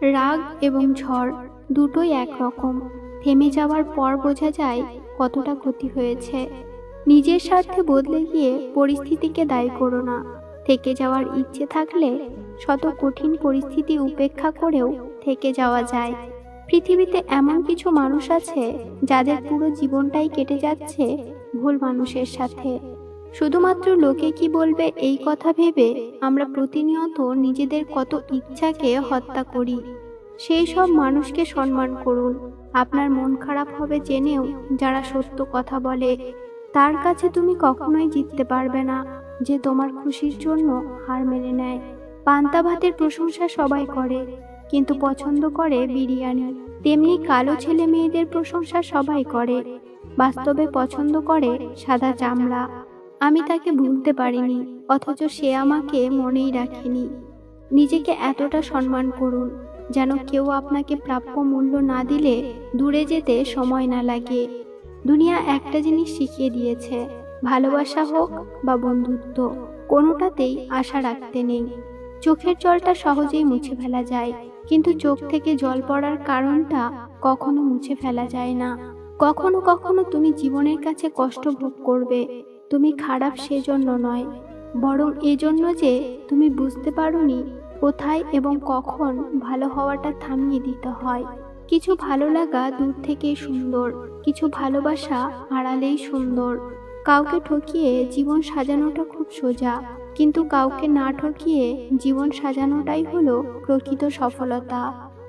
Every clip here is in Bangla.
রাগ এবং ঝড় দুটোই একরকম। থেমে যাওয়ার পর বোঝা যায় কতটা ক্ষতি হয়েছে। নিজের স্বার্থে বদলে গিয়ে পরিস্থিতিকে দায়ী করো না। থেকে যাওয়ার ইচ্ছে থাকলে শত কঠিন পরিস্থিতি উপেক্ষা করেও থেকে যাওয়া যায়। পৃথিবীতে এমন কিছু মানুষ আছে যাদের পুরো জীবনটাই কেটে যাচ্ছে ভুল মানুষের সাথে। শুধুমাত্র লোকে কি বলবে এই কথা ভেবে আমরা প্রতিনিয়ত নিজেদের কত ইচ্ছাকে হত্যা করি। সেই সব মানুষকে সম্মান করুন। আপনার মন খারাপ হবে জেনেও যারা সত্য কথা বলে, তার কাছে তুমি কখনোই জিততে পারবে না যে তোমার খুশির জন্য হার মেনে নেয়। পান্তা ভাতের প্রশংসা সবাই করে, কিন্তু পছন্দ করে বিরিয়ানি। তেমনি কালো ছেলে মেয়েদের প্রশংসা সবাই করে, বাস্তবে পছন্দ করে সাদা চামড়া। আমি তাকে ভুলতে পারিনি, অথচ সে আমাকে মনেই রাখেনি। নিজেকে এতটা সম্মান করুন যেন কেউ আপনাকে প্রাপ্য মূল্য না দিলে দূরে যেতে সময় না লাগে। দুনিয়া একটা জিনিস শিখিয়ে দিয়েছে, ভালোবাসা হোক বা বন্ধুত্ব, কোনোটাতেই আশা রাখতে নেই। চোখের জলটা সহজেই মুছে ফেলা যায়, কিন্তু চোখ থেকে জল পড়ার কারণটা কখনো মুছে ফেলা যায় না। কখনো কখনো তুমি জীবনের কাছে কষ্ট ভোগ করবে। তুমি খারাপ সেজন্য নয়, বরং এজন্য যে তুমি বুঝতে পারোনি কোথায় এবং কখন ভালো হওয়াটা থামিয়ে দিতে হয়। কিছু ভালো লাগা দূর থেকেই সুন্দর, কিছু ভালোবাসা আড়ালেই সুন্দর। কাউকে ঠকিয়ে জীবন সাজানোটা খুব সোজা, কিন্তু কাউকে না ঠকিয়ে জীবন সাজানোটাই হলো প্রকৃত সফলতা।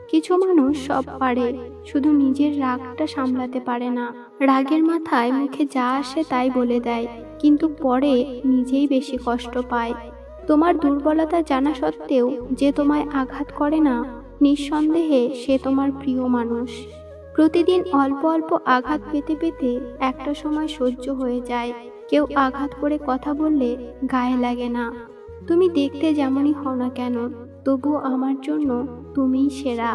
কিছু মানুষ সব পারে, শুধু নিজের রাগটা সামলাতে পারে না। রাগের মাথায় মুখে যা আসে তাই বলে দেয়, কিন্তু পরে নিজেই বেশি কষ্ট পায়। তোমার দুর্বলতা জানা সত্ত্বেও যে তোমায় আঘাত করে না, নিঃসন্দেহে সে তোমার প্রিয় মানুষ। প্রতিদিন অল্প অল্প আঘাত পেতে পেতে একটা সময় সহ্য হয়ে যায়। কেউ আঘাত করে কথা বললে গায়ে লাগে না। তুমি দেখতে যেমনই হও না কেন, তবু আমার জন্য তুমিই সেরা।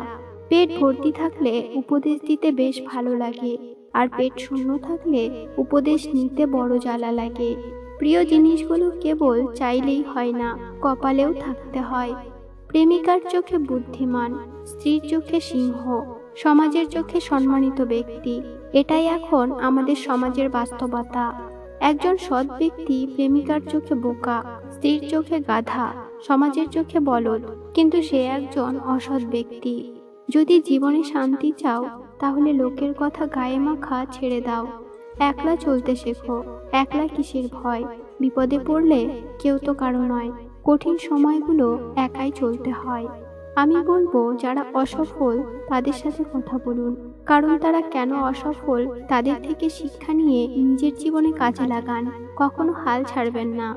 পেট ভর্তি থাকলে উপদেশ দিতে বেশ ভালো লাগে, আর পেট শূন্য থাকলে উপদেশ নিতে বড় জ্বালা লাগে। প্রিয় জিনিসগুলো কেবল চাইলেই হয় না, কপালেও থাকতে হয়। প্রেমিকার চোখে বুদ্ধিমান, স্ত্রীর চোখে সিংহ, সমাজের চোখে সম্মানিত ব্যক্তি। এটাই এখন আমাদের সমাজের বাস্তবতা। একজন সৎ ব্যক্তি প্রেমিকার চোখে বোকা, স্ত্রীর চোখে গাধা, সমাজের চোখে বলদ, কিন্তু সে একজন অসৎ ব্যক্তি। যদি জীবনে শান্তি চাও, তাহলে লোকের কথা গায়ে মাখা ছেড়ে দাও। একলা চলতে শেখো। একলা কিসের ভয়? বিপদে পড়লে কেউ তো কারো নয়। কঠিন সময়গুলো একাই চলতে হয়। আমি বলবো, যারা অসফল তাদের সাথে কথা বলুন, কারণ তারা কেন অসফল তাদের থেকে শিক্ষা নিয়ে নিজের জীবনে কাজে লাগান। কখনো হাল ছাড়বেন না।